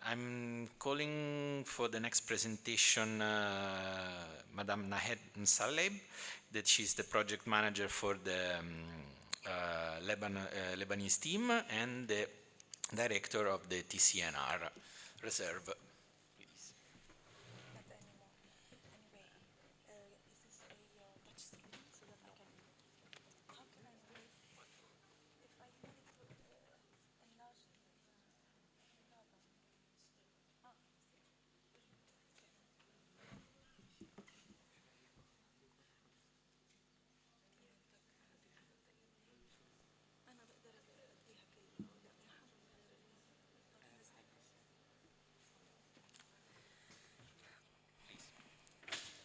I'm calling for the next presentation Madame Nahed Msaleb, that she's the project manager for the Lebanese team and the director of the TCNR Reserva.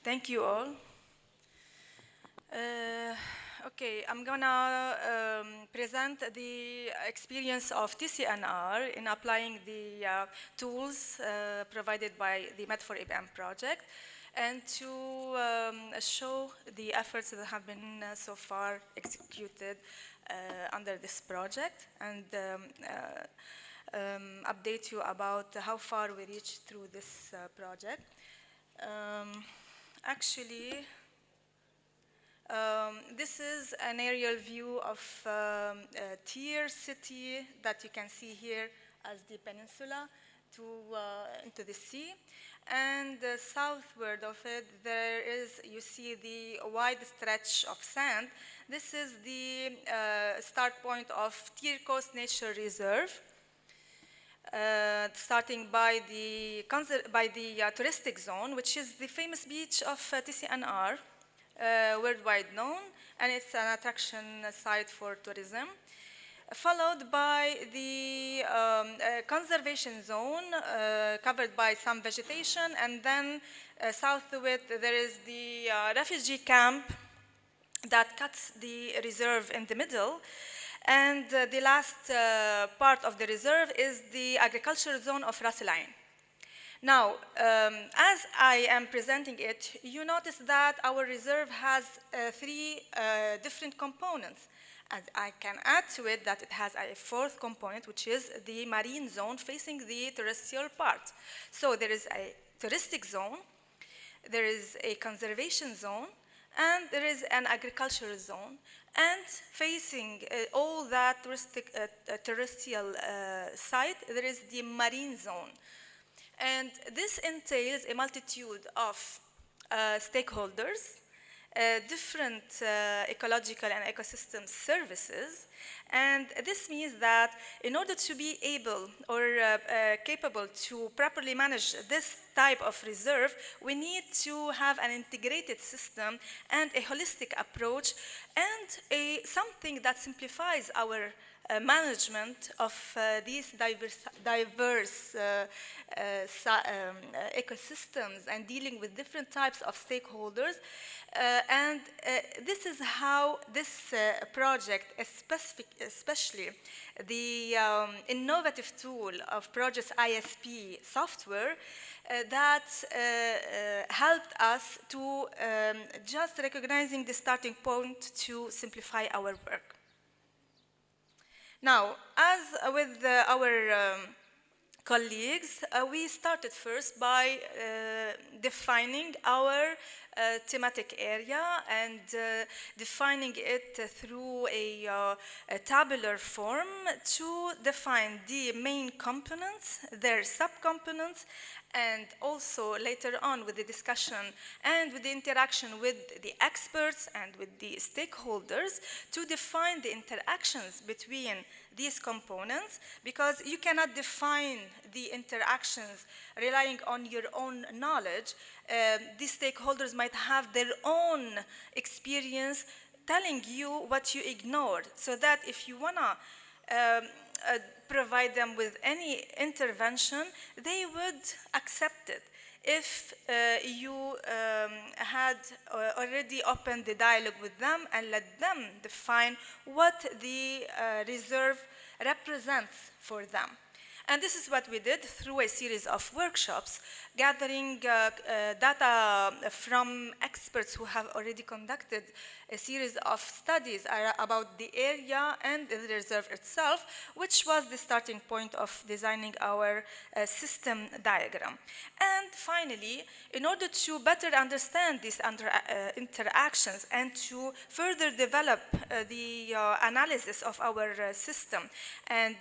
Thank you all. Okay, I'm gonna present the experience of TCNR in applying the tools provided by the Med4 EBM project, and to show the efforts that have been so far executed under this project, and update you about how far we reached through this project. Actually, this is an aerial view of Tiro city that you can see here as the peninsula into the sea. And southward of it, you see the wide stretch of sand. This is the start point of Tiro Coast Nature Reserve. Starting by the touristic zone, which is the famous beach of TCNR, worldwide known, and it's an attraction site for tourism. Followed by the conservation zone, covered by some vegetation, and then south of it there is the refugee camp that cuts the reserve in the middle. And the last part of the reserve is the agricultural zone of Ras Al Ain. Now, as I am presenting it, you notice that our reserve has three different components. And I can add to it that it has a fourth component, which is the marine zone facing the terrestrial part. So there is a touristic zone, there is a conservation zone, and there is an agricultural zone. And facing all that terrestrial site, there is the marine zone. And this entails a multitude of stakeholders, different ecological and ecosystem services. And this means that in order to be able or capable to properly manage this type of reserve, we need to have an integrated system and a holistic approach, and something that simplifies our management of these diverse ecosystems and dealing with different types of stakeholders. And this is how this project, especially the innovative tool of Proget's ISP software, that helped us to just recognizing the starting point to simplify our work. Now, as with our colleagues, we started first by defining our thematic area and defining it through a tabular form to define the main components, their subcomponents, and also later on with the discussion and with the interaction with the experts and with the stakeholders to define the interactions between these components, because you cannot define the interactions relying on your own knowledge. These stakeholders might have their own experience telling you what you ignored, so that if you wanna provide them with any intervention, they would accept it. If you had already opened the dialogue with them and let them define what the reserve represents for them. And this is what we did through a series of workshops, gathering data from experts who have already conducted a series of studies about the area and the reserve itself, which was the starting point of designing our system diagram. And finally, in order to better understand these interactions and to further develop the analysis of our system, and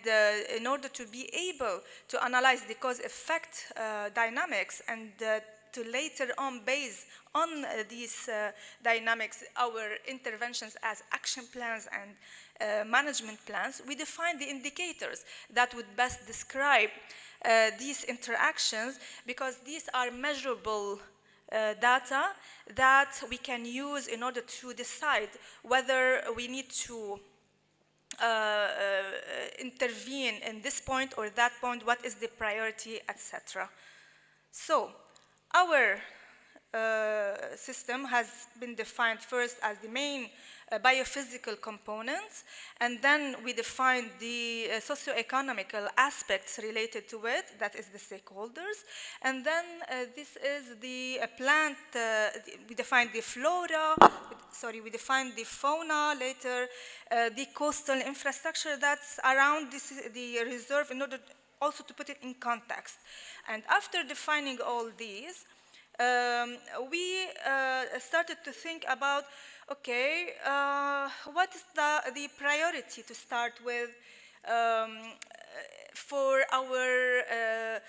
in order to be able to analyze the cause-effect dynamics and to later on base on these dynamics our interventions as action plans and management plans, we define the indicators that would best describe these interactions, because these are measurable data that we can use in order to decide whether we need to intervene in this point or that point, what is the priority, etc. So our system has been defined first as the main biophysical components, and then we defined the socioeconomical aspects related to it, that is the stakeholders, and then this is the plant, we defined the flora, we defined the fauna later, the coastal infrastructure that's around the reserve, in order also to put it in context. And after defining all these, we started to think about, okay, what is the priority to start with for our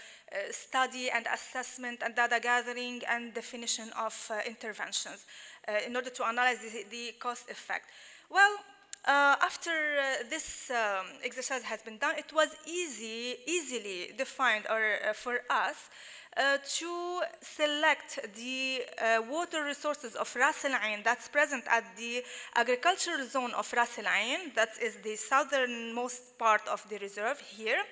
study and assessment and data gathering and definition of interventions in order to analyze the cost effect. Well, after this exercise has been done, it was easily defined for us to select the water resources of Ras Al Ain that's present at the agricultural zone of Ras Al Ain, that is the southernmost part of the reserve here.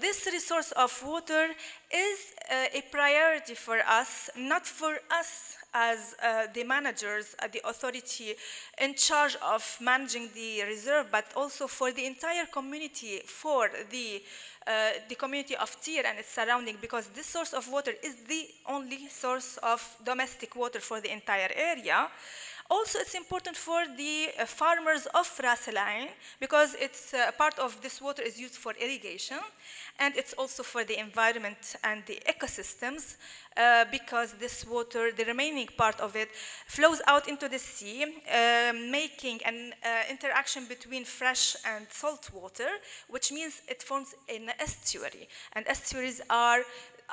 This resource of water is a priority for us, not for us as the managers, the authority in charge of managing the reserve, but also for the entire community, for the community of Tiro and its surrounding, because this source of water is the only source of domestic water for the entire area. Also, it's important for the farmers of Ras Al Ain, because it's part of this water is used for irrigation, and it's also for the environment and the ecosystems, because this water, the remaining part of it, flows out into the sea, making an interaction between fresh and salt water, which means it forms an estuary. And estuaries are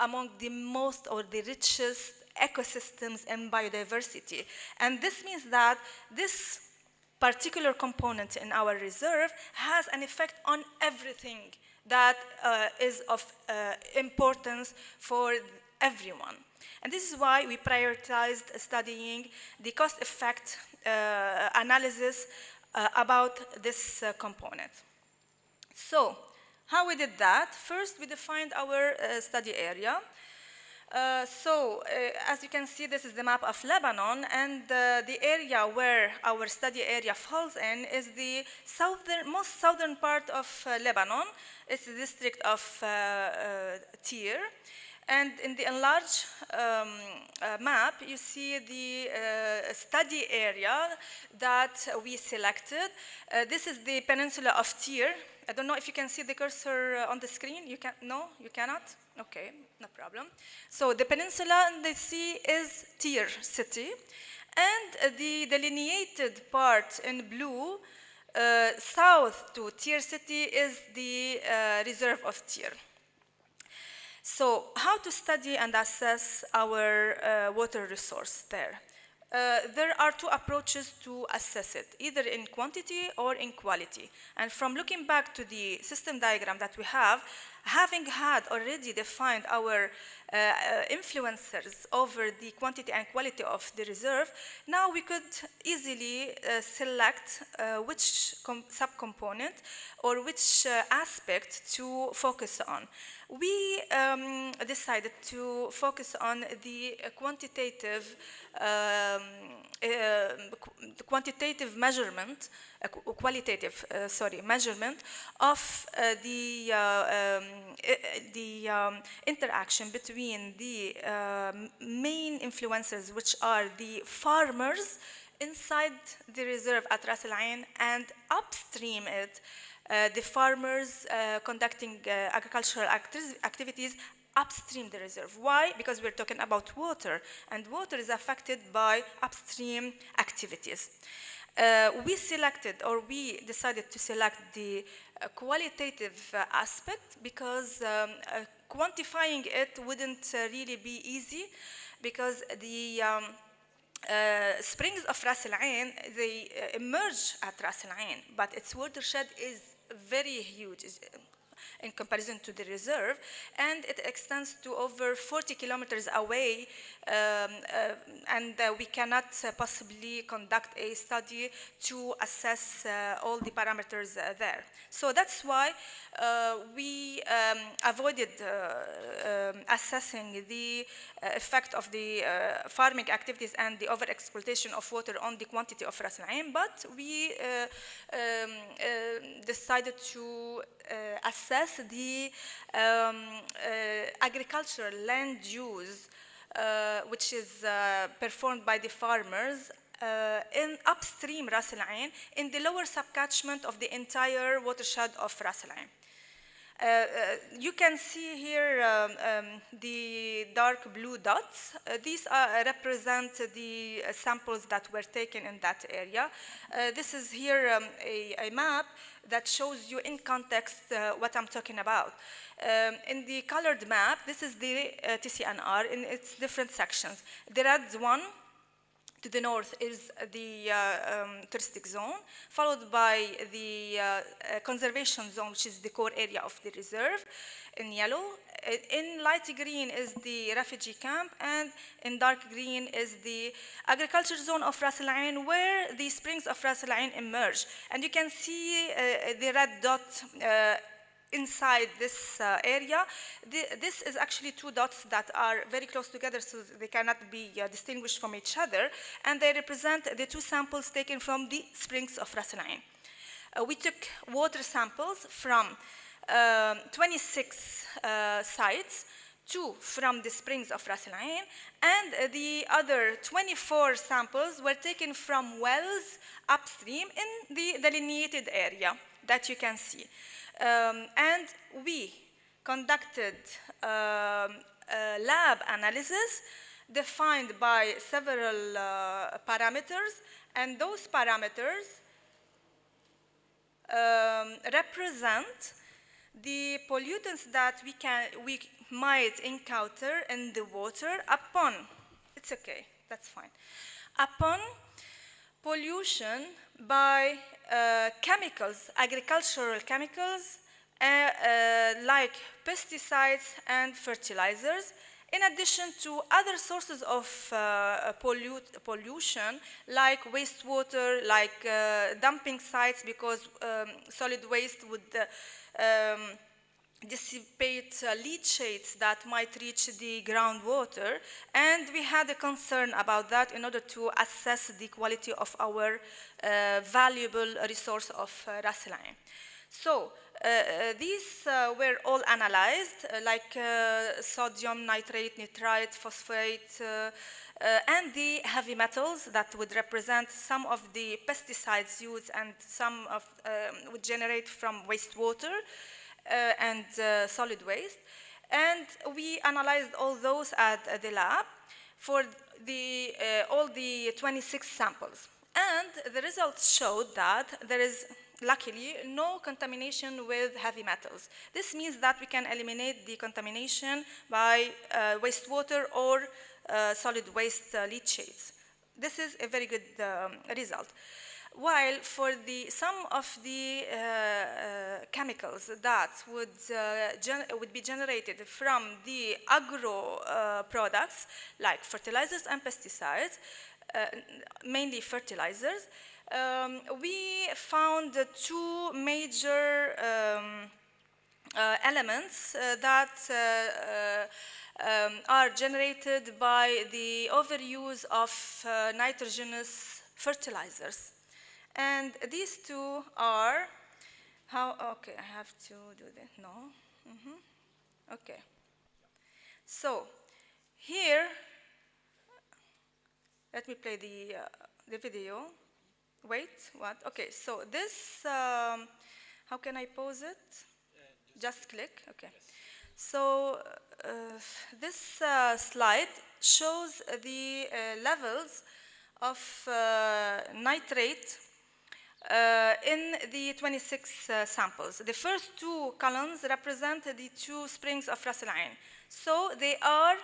among the most or the richest ecosystems and biodiversity. And this means that this particular component in our reserve has an effect on everything that is of importance for everyone. And this is why we prioritized studying the cost-effect analysis about this component. So, how we did that? First, we defined our study area. As you can see, this is the map of Lebanon, and the area where our study area falls in is the most southern part of Lebanon. It's the district of Tiro. And in the enlarged map, you see the study area that we selected. This is the peninsula of Tiro. I don't know if you can see the cursor on the screen. You can? No, you cannot? Okay, no problem. So the peninsula and the sea is Tiro city, and the delineated part in blue south to Tiro city is the reserve of Tiro. So how to study and assess our water resource there? There are two approaches to assess it, either in quantity or in quality. And from looking back to the system diagram that we have, having had already defined our influencers over the quantity and quality of the reserve, now we could easily select which subcomponent or which aspect to focus on. We decided to focus on the quantitative measurement, measurement of the interaction between the main influencers, which are the farmers inside the reserve at Ras Al Ain and upstream it, the farmers conducting agricultural activities upstream the reserve. Why? Because we're talking about water, and water is affected by upstream activities. We selected, or we decided to select the qualitative aspect because quantifying it wouldn't really be easy, because the springs of Ras Al Ain, they emerge at Ras Al Ain, but its watershed is very huge in comparison to the reserve, and it extends to over 40 kilometers away, and we cannot possibly conduct a study to assess all the parameters there. So that's why we avoided assessing the effect of the farming activities and the overexploitation of water on the quantity of Ras Al Ain, but we decided to assess the agricultural land use which is performed by the farmers in upstream Ras Al Ain, in the lower subcatchment of the entire watershed of Ras Al Ain. You can see here the dark blue dots. These represent the samples that were taken in that area. This is here a map that shows you in context what I'm talking about. In the colored map, this is the TCNR in its different sections. The red one to the north is the touristic zone, followed by the conservation zone, which is the core area of the reserve, in yellow. In light green is the refugee camp, and in dark green is the agriculture zone of Ras Al Ain, where the springs of Ras Al Ain emerge. And you can see the red dot inside this area. This is actually two dots that are very close together, so they cannot be distinguished from each other, and they represent the two samples taken from the springs of Ras Al Ain. We took water samples from 26 sites, 2 from the springs of Ras Al Ain, and the other 24 samples were taken from wells upstream in the delineated area that you can see. And we conducted lab analysis defined by several parameters, and those parameters represent the pollutants that we might encounter in the water upon, it's okay, that's fine, upon pollution by chemicals, agricultural chemicals, like pesticides and fertilizers, in addition to other sources of pollution, like wastewater, like dumping sites, because solid waste would dissipate leachates that might reach the groundwater, and we had a concern about that in order to assess the quality of our valuable resource of Ras Al Ain. So these were all analyzed, like sodium, nitrate, nitrite, phosphate, and the heavy metals that would represent some of the pesticides used, and some of would generate from wastewater and solid waste. And we analyzed all those at the lab for the, all the 26 samples. And the results showed that there is, luckily, no contamination with heavy metals. This means that we can eliminate the contamination by wastewater or solid waste leachates. This is a very good result. While for some of the chemicals that would be generated from the agro products, like fertilizers and pesticides, mainly fertilizers, we found two major elements that are generated by the overuse of nitrogenous fertilizers. And these two are, okay, I have to do that, no? Okay. So, here, let me play the the video. Wait, what? Okay, so this, how can I pause it? Just click, okay. Yes. So this slide shows the levels of nitrate in the 26 samples. The first two columns represent the two springs of Ras Al Ain. So they are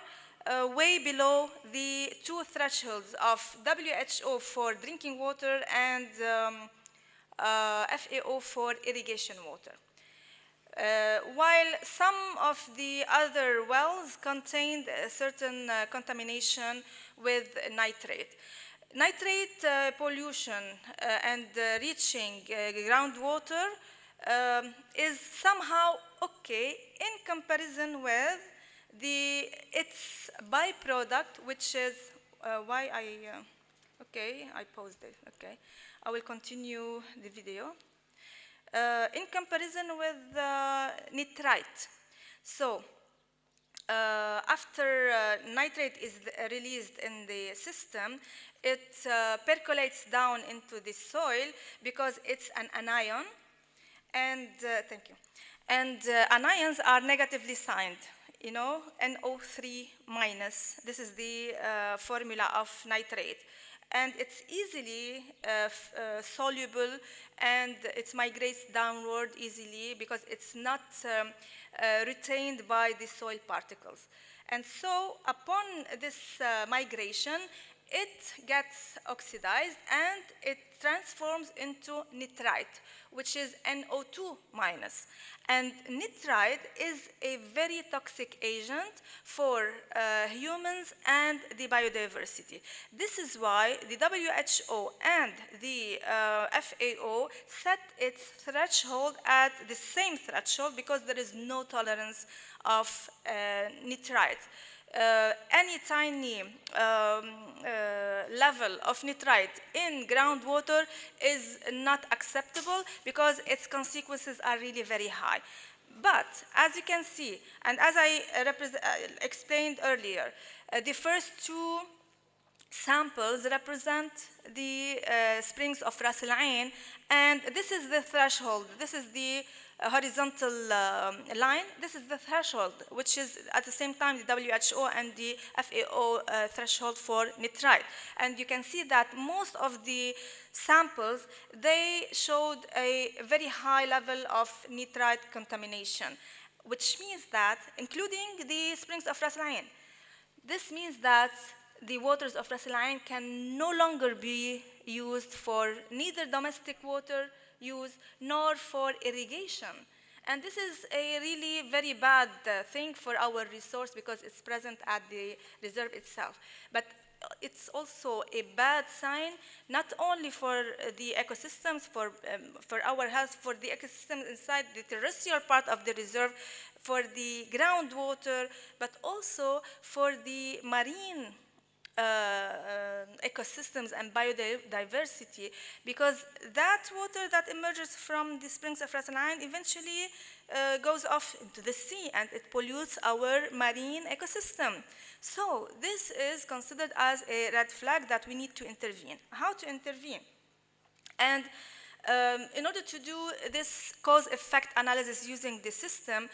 way below the two thresholds of WHO for drinking water and FAO for irrigation water. While some of the other wells contained a certain contamination with nitrate. Nitrate pollution and reaching groundwater is somehow okay in comparison with its byproduct, which is why okay, I paused it, okay. I will continue the video. In comparison with nitrite. So, after nitrate is released in the system, it percolates down into the soil because it's an anion, and thank you. And anions are negatively signed, you know, NO3 minus. This is the formula of nitrate. And it's easily soluble, and it migrates downward easily because it's not retained by the soil particles. And so upon this migration, it gets oxidized and it transforms into nitrite, which is NO2 minus. And nitrite is a very toxic agent for humans and the biodiversity. This is why the WHO and the FAO set its threshold at the same threshold because there is no tolerance of nitrite. Any tiny level of nitrite in groundwater is not acceptable because its consequences are really very high. But as you can see, and as I explained earlier, the first two samples represent the springs of Ras Al Ain, and this is the threshold. This is the horizontal line. This is the threshold, which is at the same time the WHO and the FAO threshold for nitrite. And you can see that most of the samples, they showed a very high level of nitrite contamination, which means that, including the springs of Ras Al Ain, this means that the waters of Ras Al Ain can no longer be used for neither domestic water use nor for irrigation. And this is a really very bad thing for our resource because it's present at the reserve itself. But it's also a bad sign, not only for the ecosystems, for our health, for the ecosystems inside the terrestrial part of the reserve, for the groundwater, but also for the marine ecosystems and biodiversity, because that water that emerges from the springs of Ras Al Ain eventually goes off into the sea and it pollutes our marine ecosystem. So this is considered as a red flag that we need to intervene. How to intervene? And in order to do this cause-effect analysis using the system,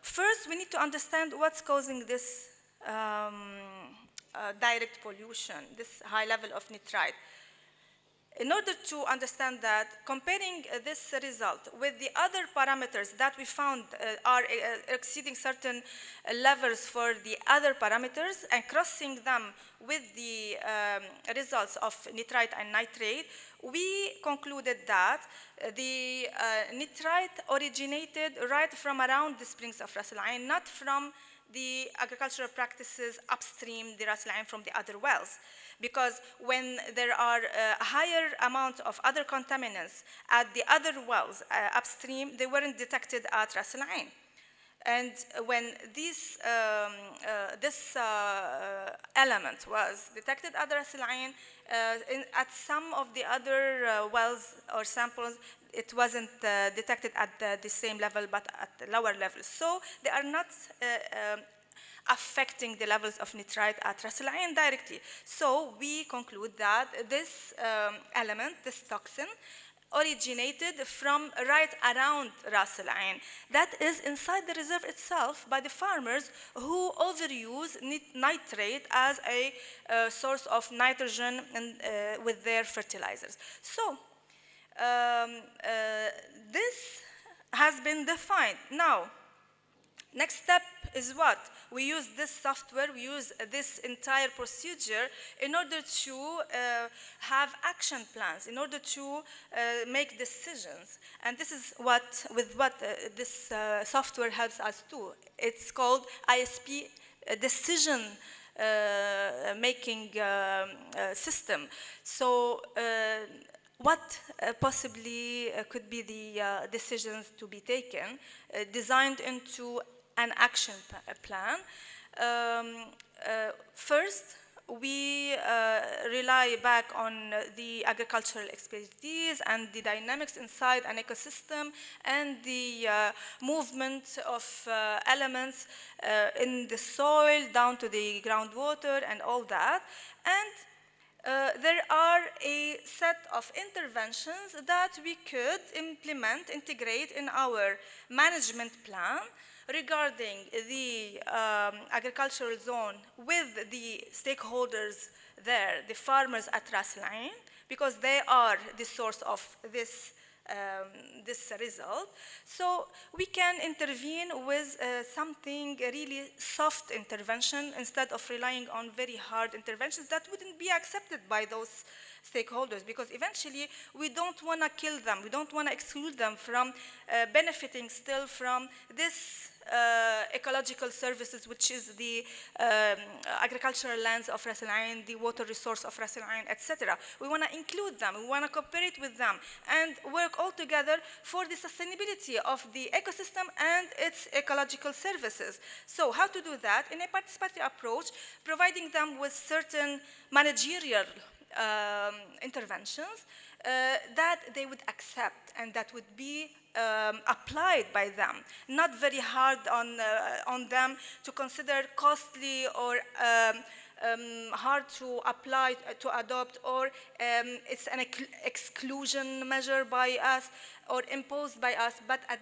first we need to understand what's causing this direct pollution, this high level of nitrite. In order to understand that, comparing this result with the other parameters that we found are exceeding certain levels for the other parameters and crossing them with the results of nitrite and nitrate, we concluded that the nitrite originated right from around the springs of Ras Al Ain, not from the agricultural practices upstream the Ras Al Ain from the other wells. Because when there are a higher amount of other contaminants at the other wells upstream, they weren't detected at Ras Al Ain. And when this element was detected at Ras Al Ain, at some of the other wells or samples, it wasn't detected at the same level, but at the lower level. So they are not affecting the levels of nitrite at Ras Al Ain directly. So we conclude that this element, this toxin, originated from right around Ras Al Ain. That is inside the reserve itself by the farmers who overuse nitrate as a source of nitrogen with their fertilizers. So this has been defined. Now, next step is what? We use this software, we use this entire procedure in order to have action plans, in order to make decisions. And this is what this software helps us do. It's called ISP decision making system. So what possibly could be the decisions to be taken, designed into an action plan. First, we rely back on the agricultural expertise and the dynamics inside an ecosystem and the movement of elements in the soil down to the groundwater and all that. And there are a set of interventions that we could integrate in our management plan regarding the agricultural zone with the stakeholders there, the farmers at Ras Al Ain, because they are the source of this result. So we can intervene with something really soft intervention instead of relying on very hard interventions that wouldn't be accepted by those stakeholders, because eventually we don't want to kill them, we don't want to exclude them from benefiting still from this ecological services, which is the agricultural lands of Ras Al Ain, the water resource of Ras Al Ain, etc. We want to include them, we want to cooperate with them, and work all together for the sustainability of the ecosystem and its ecological services. So how to do that? In a participatory approach, providing them with certain managerial interventions that they would accept and that would be applied by them, not very hard on them to consider costly or hard to apply, to adopt, or it's an exclusion measure by us or imposed by us, but at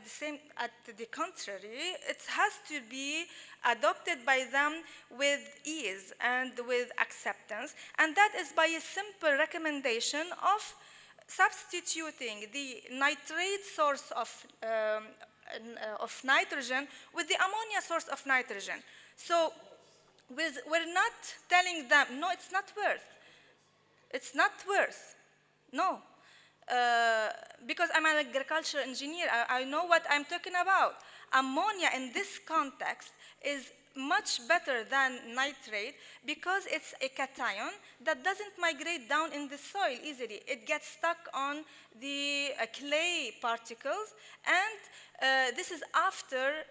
the contrary, it has to be adopted by them with ease and with acceptance, and that is by a simple recommendation of substituting the nitrate source of nitrogen with the ammonia source of nitrogen. So we're not telling them, no, it's not worth. It's not worth. No. Because I'm an agricultural engineer, I know what I'm talking about. Ammonia in this context is much better than nitrate because it's a cation that doesn't migrate down in the soil easily. It gets stuck on the clay particles, and this is after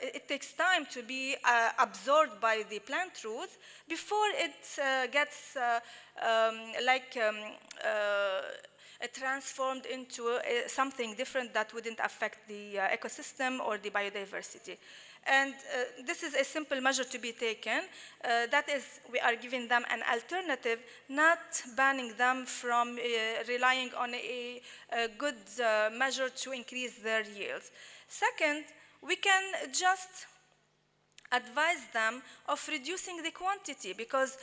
it takes time to be absorbed by the plant roots before it gets transformed into something different that wouldn't affect the ecosystem or the biodiversity. And this is a simple measure to be taken. That is, we are giving them an alternative, not banning them from relying on a good measure to increase their yields. Second, we can just advise them of reducing the quantity, because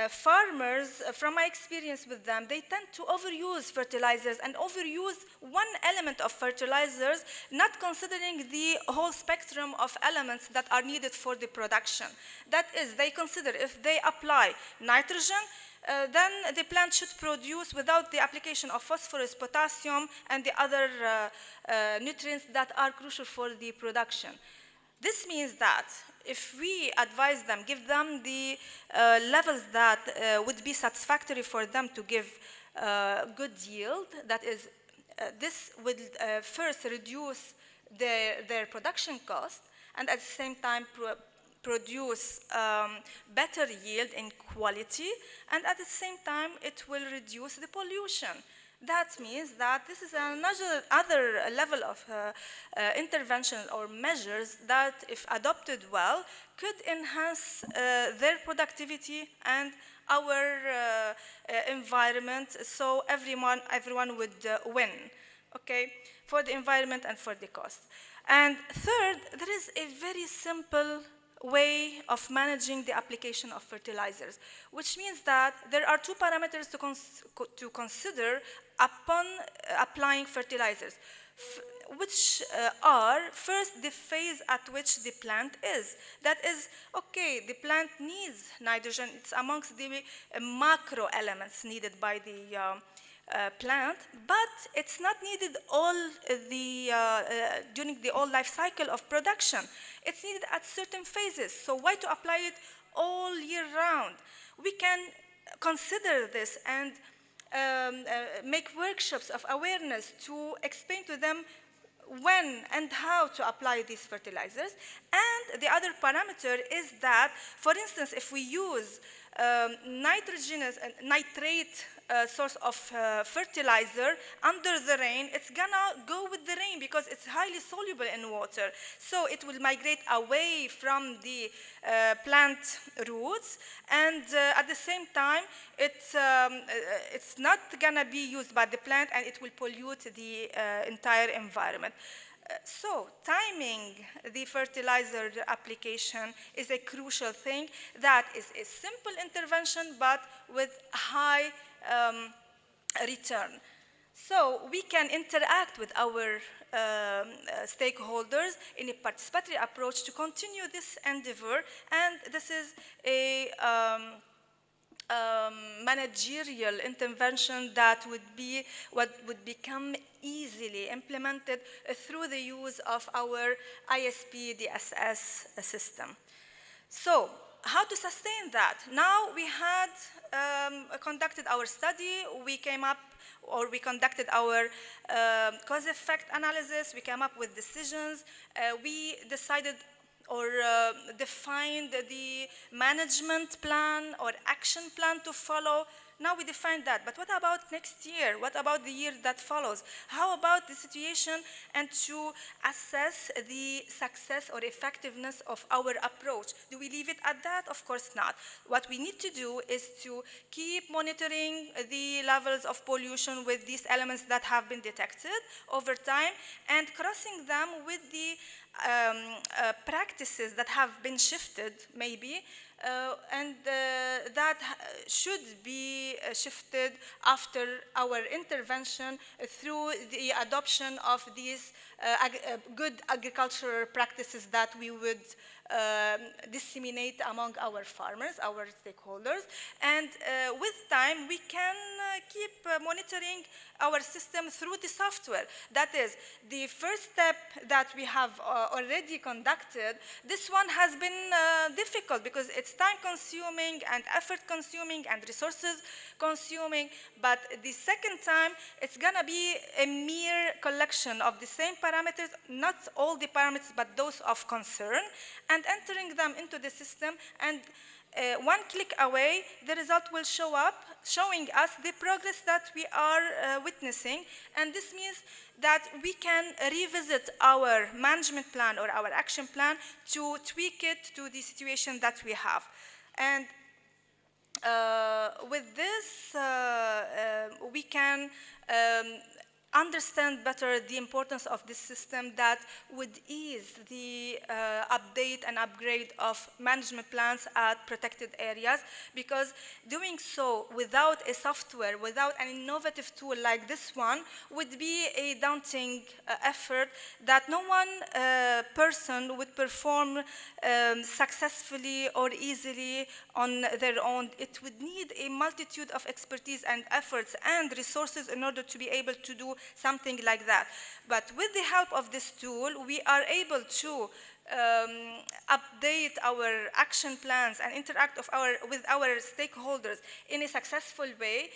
farmers, from my experience with them, they tend to overuse fertilizers and overuse one element of fertilizers, not considering the whole spectrum of elements that are needed for the production. That is, they consider if they apply nitrogen, then the plant should produce without the application of phosphorus, potassium, and the other nutrients that are crucial for the production. This means that if we advise them, give them the levels that would be satisfactory for them to give good yield, that is, this would first reduce their production cost, and at the same time produce better yield in quality, and at the same time it will reduce the pollution. That means that this is another other level of intervention or measures that, if adopted well, could enhance their productivity and our environment, so everyone would win, okay, for the environment and for the cost. And third, there is a very simple way of managing the application of fertilizers, which means that there are two parameters to consider upon applying fertilizers, which are first the phase at which the plant is. That is, okay, the plant needs nitrogen. It's amongst the macro elements needed by the plant, but it's not needed during the whole life cycle of production. It's needed at certain phases. So why to apply it all year round? We can consider this and make workshops of awareness to explain to them when and how to apply these fertilizers. And the other parameter is that, for instance, if we use nitrate source of fertilizer under the rain, it's gonna go with the rain because it's highly soluble in water. So it will migrate away from the plant roots, and at the same time, it's not gonna be used by the plant, and it will pollute the entire environment. So timing the fertilizer application is a crucial thing. That is a simple intervention, but with high return. So we can interact with our stakeholders in a participatory approach to continue this endeavor, and this is a managerial intervention that would become easily implemented through the use of our ISP DSS system. So how to sustain that? Now we had conducted our study, we conducted our cause-effect analysis, we came up with decisions, we decided or defined the management plan or action plan to follow. Now we defined that, but what about next year? What about the year that follows? How about the situation and to assess the success or effectiveness of our approach? Do we leave it at that? Of course not. What we need to do is to keep monitoring the levels of pollution with these elements that have been detected over time and crossing them with the practices that have been shifted, maybe, and that should be shifted after our intervention through the adoption of these good agricultural practices that we would disseminate among our farmers, our stakeholders. And with time, we can keep monitoring our system through the software. That is, the first step that we have already conducted, this one has been difficult because it's time-consuming and effort-consuming and resources-consuming. But the second time, it's going to be a mere collection of the same parameters, not all the parameters, but those of concern, and entering them into the system, and one click away, the result will show up, showing us the progress that we are witnessing. And this means that we can revisit our management plan or our action plan to tweak it to the situation that we have. And with this, we can understand better the importance of this system that would ease the update and upgrade of management plans at protected areas, because doing so without a software, without an innovative tool like this one, would be a daunting effort that no one person would perform successfully or easily on their own. It would need a multitude of expertise and efforts and resources in order to be able to do something like that. But with the help of this tool, we are able to update our action plans and interact with our stakeholders in a successful way,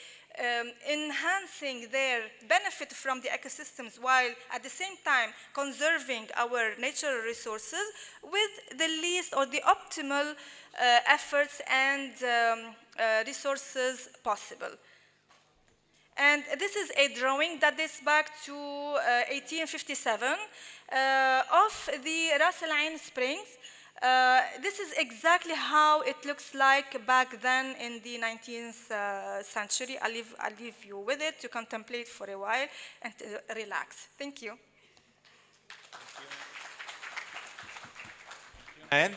enhancing their benefit from the ecosystems while at the same time conserving our natural resources with the least or the optimal efforts and resources possible. And this is a drawing that dates back to 1857 of the Ras Al Ain Springs. This is exactly how it looks like back then in the 19th century. I'll leave you with it to contemplate for a while and to relax. Thank you. And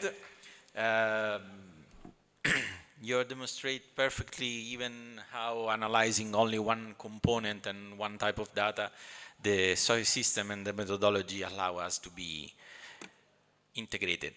you demonstrate perfectly even how analyzing only one component and one type of data, the soil system and the methodology allow us to be integrated.